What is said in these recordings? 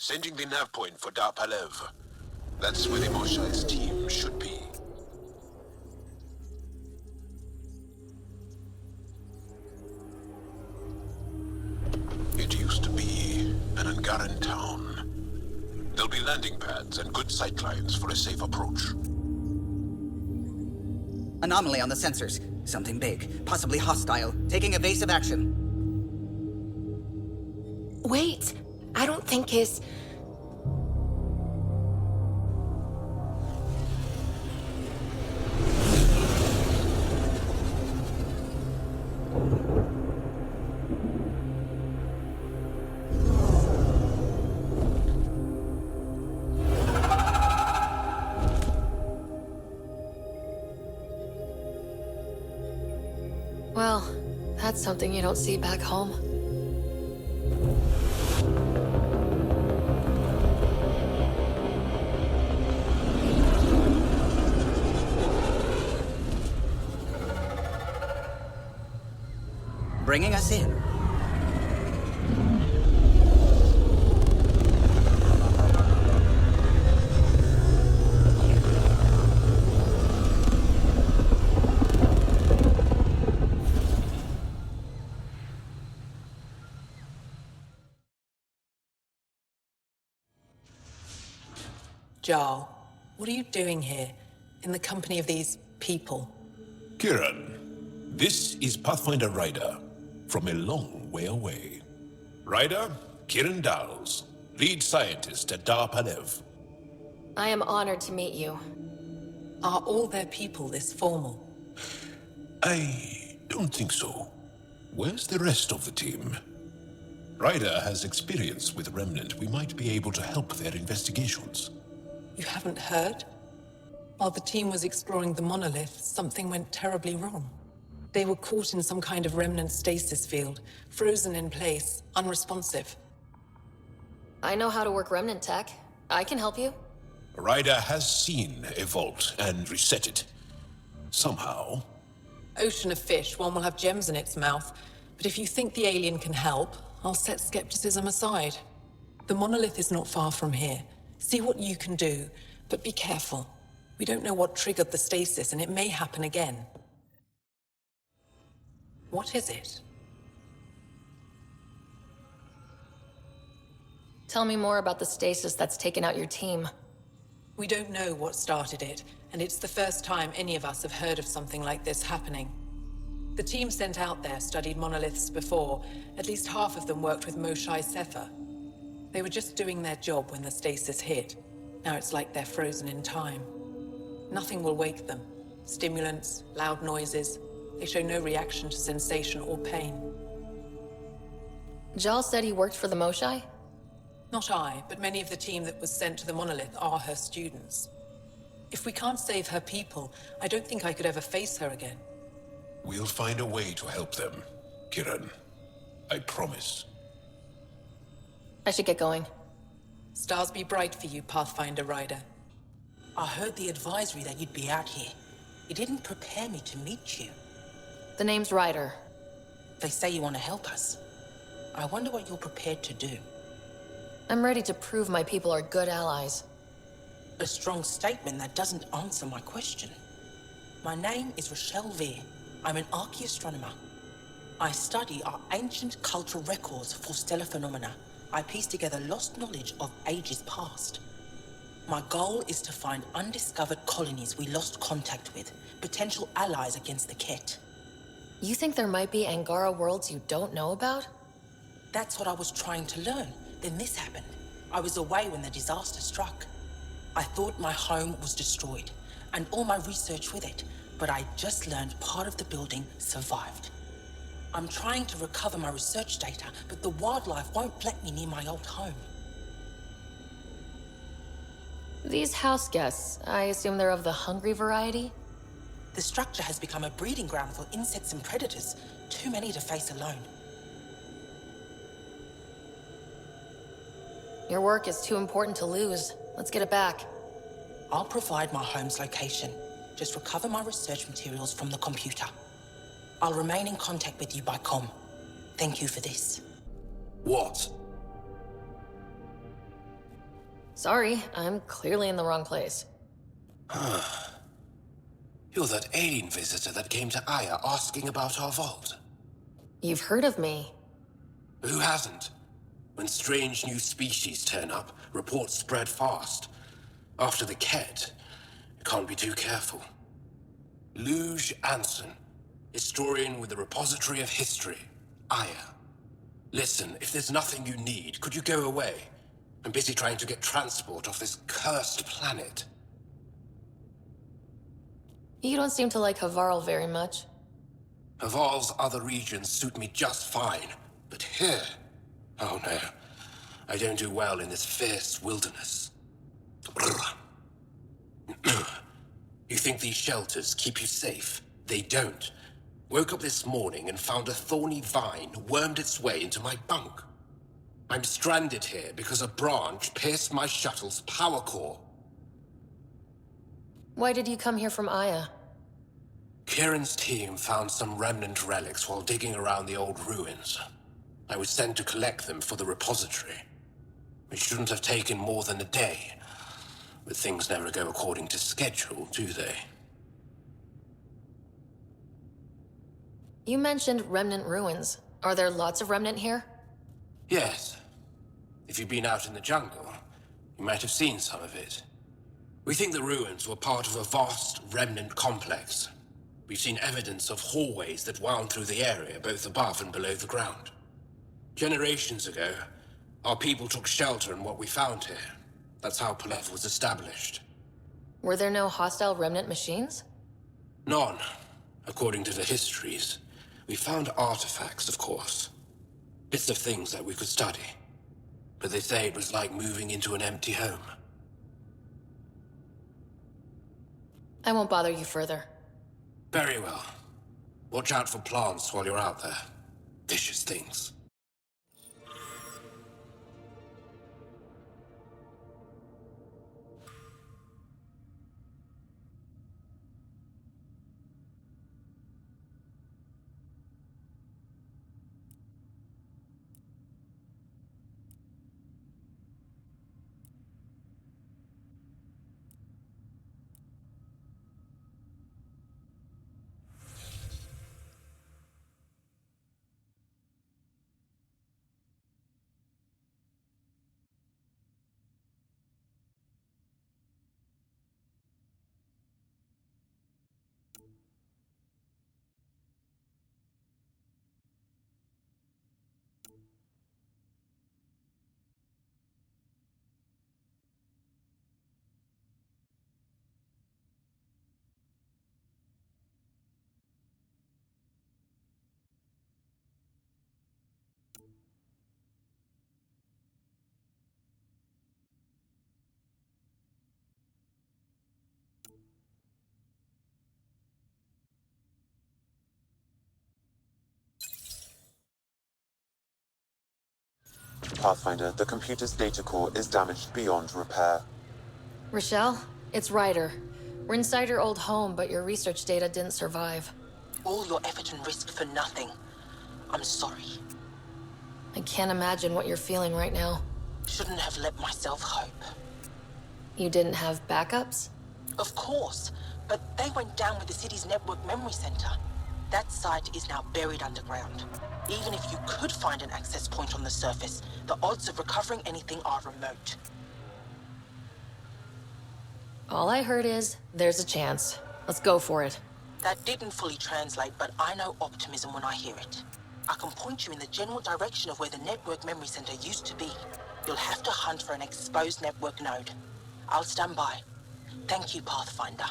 Sending the nav point for Dar Palev. That's where the Moshai's team should be. It used to be an Angaran town. There'll be landing pads and good sightlines for a safe approach. Anomaly on the sensors. Something big, possibly hostile, taking evasive action. Wait, I don't think his... Well, that's something you don't see back home. Bringing us in. Jarl, what are you doing here, in the company of these people? Kiran, this is Pathfinder Ryder, from a long way away. Ryder, Kiran Dals, lead scientist at Dar Palev. I am honored to meet you. Are all their people this formal? I don't think so. Where's the rest of the team? Ryder has experience with Remnant. We might be able to help their investigations. You haven't heard? While the team was exploring the monolith, something went terribly wrong. They were caught in some kind of remnant stasis field, frozen in place, unresponsive. I know how to work remnant tech. I can help you. Ryder has seen a vault and reset it. Somehow. Ocean of fish, one will have gems in its mouth. But if you think the alien can help, I'll set skepticism aside. The monolith is not far from here. See what you can do, but be careful. We don't know what triggered the stasis, and it may happen again. What is it? Tell me more about the stasis that's taken out your team. We don't know what started it, and it's the first time any of us have heard of something like this happening. The team sent out there studied monoliths before. At least half of them worked with Moshai Sefer. They were just doing their job when the stasis hit. Now it's like they're frozen in time. Nothing will wake them. Stimulants, loud noises. They show no reaction to sensation or pain. Jal said he worked for the Moshai? Not I, but many of the team that was sent to the monolith are her students. If we can't save her people, I don't think I could ever face her again. We'll find a way to help them, Kiran. I promise. I should get going. Stars be bright for you, Pathfinder Ryder. I heard the advisory that you'd be out here. It didn't prepare me to meet you. The name's Ryder. They say you want to help us. I wonder what you're prepared to do. I'm ready to prove my people are good allies. A strong statement that doesn't answer my question. My name is Rochelle Veer. I'm an archaeoastronomer. I study our ancient cultural records for stellar phenomena. I piece together lost knowledge of ages past. My goal is to find undiscovered colonies we lost contact with, potential allies against the Ket. You think there might be Angara worlds you don't know about? That's what I was trying to learn. Then this happened. I was away when the disaster struck. I thought my home was destroyed, and all my research with it, but I just learned part of the building survived. I'm trying to recover my research data, but the wildlife won't let me near my old home. These house guests, I assume they're of the hungry variety? The structure has become a breeding ground for insects and predators, too many to face alone. Your work is too important to lose. Let's get it back. I'll provide my home's location. Just recover my research materials from the computer. I'll remain in contact with you by comm. Thank you for this. What? Sorry, I'm clearly in the wrong place. You're that alien visitor that came to Aya asking about our vault. You've heard of me. Who hasn't? When strange new species turn up, reports spread fast. After the Ket, you can't be too careful. Luge Anson, historian with the Repository of History, Aya. Listen, if there's nothing you need, could you go away? I'm busy trying to get transport off this cursed planet. You don't seem to like Havarl very much. Havarl's other regions suit me just fine, but here... Oh no, I don't do well in this fierce wilderness. You think these shelters keep you safe? They don't. Woke up this morning and found a thorny vine wormed its way into my bunk. I'm stranded here because a branch pierced my shuttle's power core. Why did you come here from Aya? Kieran's team found some remnant relics while digging around the old ruins. I was sent to collect them for the repository. It shouldn't have taken more than a day. But things never go according to schedule, do they? You mentioned remnant ruins. Are there lots of remnant here? Yes. If you've been out in the jungle, you might have seen some of it. We think the ruins were part of a vast remnant complex. We've seen evidence of hallways that wound through the area, both above and below the ground. Generations ago, our people took shelter in what we found here. That's how Palev was established. Were there no hostile remnant machines? None, according to the histories. We found artifacts, of course. Bits of things that we could study. But they say it was like moving into an empty home. I won't bother you further. Very well. Watch out for plants while you're out there. Vicious things. Pathfinder, the computer's data core is damaged beyond repair. Rochelle, it's Ryder. We're inside your old home, but your research data didn't survive. All your effort and risk for nothing. I'm sorry. I can't imagine what you're feeling right now. Shouldn't have let myself hope. You didn't have backups? Of course, but they went down with the city's network memory center. That site is now buried underground. Even if you could find an access point on the surface, the odds of recovering anything are remote. All I heard is, there's a chance. Let's go for it. That didn't fully translate, but I know optimism when I hear it. I can point you in the general direction of where the network memory center used to be. You'll have to hunt for an exposed network node. I'll stand by. Thank you, Pathfinder.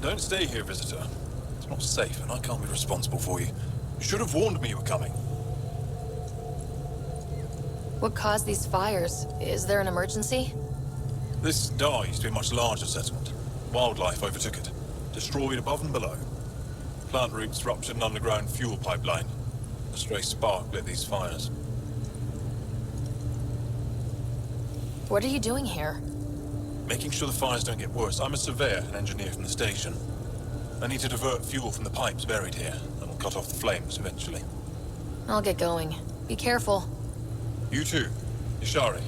Don't stay here, visitor. It's not safe, and I can't be responsible for you. You should have warned me you were coming. What caused these fires? Is there an emergency? This Dar used to be a much larger settlement. Wildlife overtook it, destroyed above and below. Plant roots ruptured an underground fuel pipeline. A stray spark lit these fires. What are you doing here? Making sure the fires don't get worse. I'm a surveyor and engineer from the station. I need to divert fuel from the pipes buried here. That'll cut off the flames eventually. I'll get going. Be careful. You too. Ishari.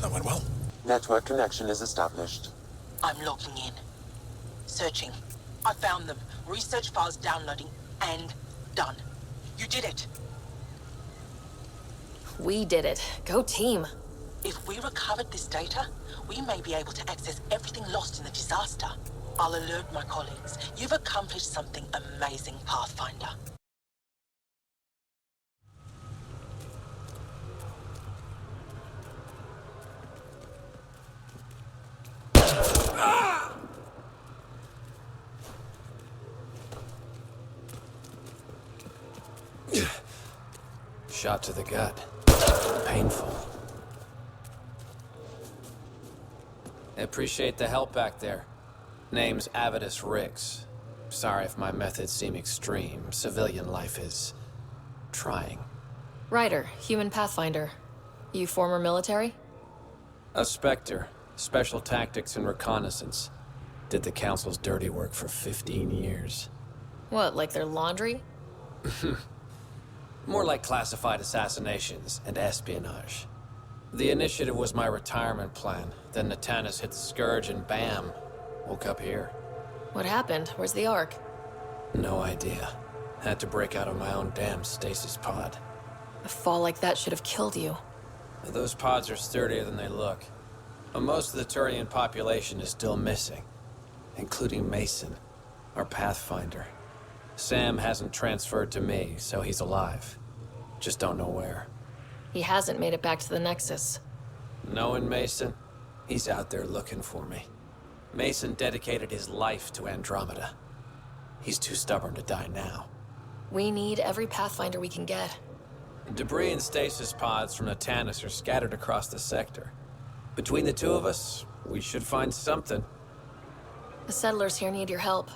That went well. Network connection is established. I'm logging in. Searching. I found them. Research files downloading and done. You did it. We did it. Go team. If we recovered this data, we may be able to access everything lost in the disaster. I'll alert my colleagues. You've accomplished something amazing, Pathfinder. Shot to the gut. Painful. I appreciate the help back there. Name's Avidus Rix. Sorry if my methods seem extreme. Civilian life is... trying. Ryder, human pathfinder. You former military? A Spectre. Special tactics and reconnaissance. Did the Council's dirty work for 15 years. What, like their laundry? More like classified assassinations and espionage. The initiative was my retirement plan. Then Natanis hit the Scourge and bam, woke up here. What happened? Where's the Ark? No idea. Had to break out of my own damn stasis pod. A fall like that should have killed you. Those pods are sturdier than they look. But most of the Turian population is still missing, including Mason, our Pathfinder. Sam hasn't transferred to me, so he's alive. Just don't know where. He hasn't made it back to the Nexus. Knowing Mason, he's out there looking for me. Mason dedicated his life to Andromeda. He's too stubborn to die now. We need every Pathfinder we can get. Debris and stasis pods from Natanis are scattered across the sector. Between the two of us, we should find something. The settlers here need your help.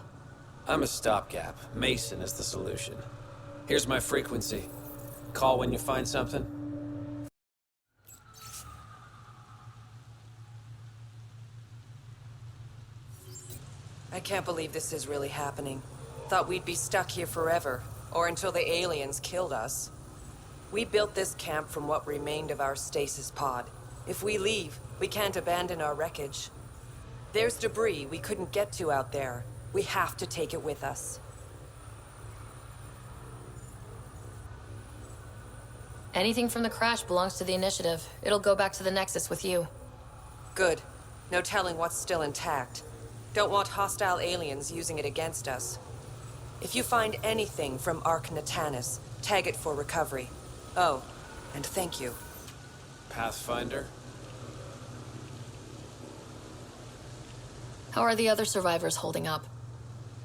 I'm a stopgap. Mason is the solution. Here's my frequency. Call when you find something. I can't believe this is really happening. Thought we'd be stuck here forever, or until the aliens killed us. We built this camp from what remained of our stasis pod. If we leave, we can't abandon our wreckage. There's debris we couldn't get to out there. We have to take it with us. Anything from the crash belongs to the Initiative. It'll go back to the Nexus with you. Good. No telling what's still intact. Don't want hostile aliens using it against us. If you find anything from Ark Natanis, tag it for recovery. Oh, and thank you. Pathfinder? How are the other survivors holding up?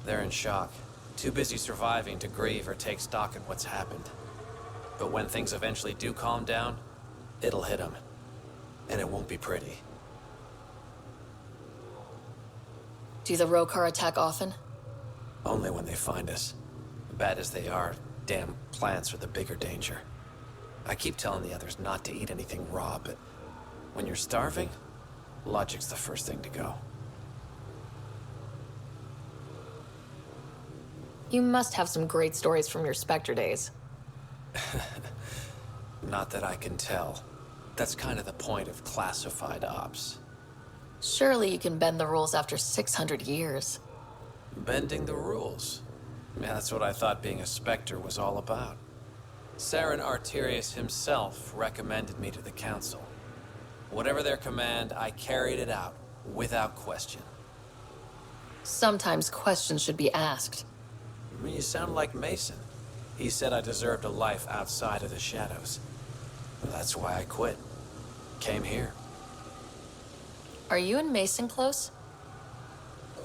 They're in shock. Too busy surviving to grieve or take stock in what's happened. But when things eventually do calm down, it'll hit them. And it won't be pretty. Do the Rokar attack often? Only when they find us. Bad as they are, damn plants are the bigger danger. I keep telling the others not to eat anything raw, but when you're starving, logic's the first thing to go. You must have some great stories from your Spectre days. Not that I can tell. That's kind of the point of classified ops. Surely you can bend the rules after 600 years. Bending the rules. Yeah, that's what I thought being a Spectre was all about. Saren Arterius himself recommended me to the Council. Whatever their command, I carried it out, without question. Sometimes questions should be asked. You sound like Mason. He said I deserved a life outside of the shadows. That's why I quit. Came here. Are you and Mason close?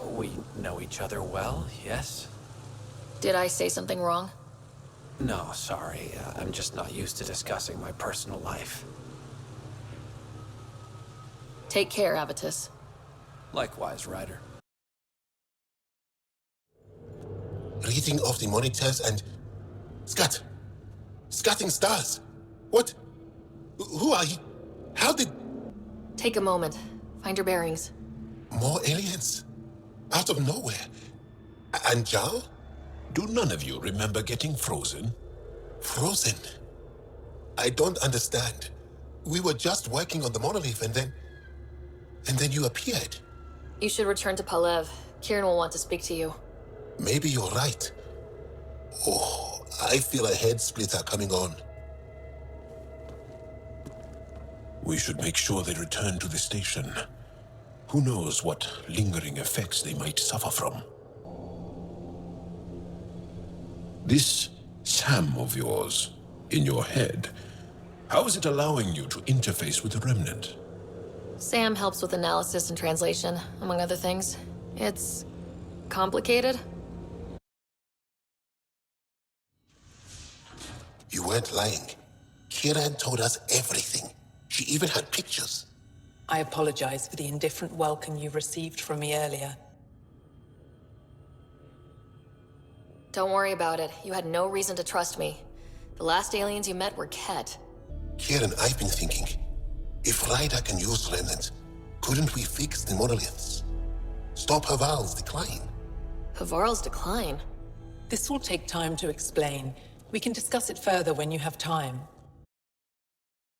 We know each other well, yes? Did I say something wrong? No, sorry. I'm just not used to discussing my personal life. Take care, Avitus. Likewise, Ryder. Reading of the monitors and... Scatting stars. What? Who are you? How did... Take a moment. Find your bearings. More aliens? Out of nowhere? And Jal? Do none of you remember getting frozen? Frozen? I don't understand. We were just working on the monolith and then you appeared. You should return to Palev. Kieran will want to speak to you. Maybe you're right. Oh, I feel a head splitter coming on. We should make sure they return to the station. Who knows what lingering effects they might suffer from. This Sam of yours, in your head, how is it allowing you to interface with the Remnant? Sam helps with analysis and translation, among other things. It's complicated. You weren't lying. Kieran told us everything. She even had pictures. I apologize for the indifferent welcome you received from me earlier. Don't worry about it. You had no reason to trust me. The last aliens you met were Ket. Kieran, I've been thinking, if Ryder can use Remnant, couldn't we fix the monoliths? Stop Havarl's decline? Havarl's decline? This will take time to explain. We can discuss it further when you have time.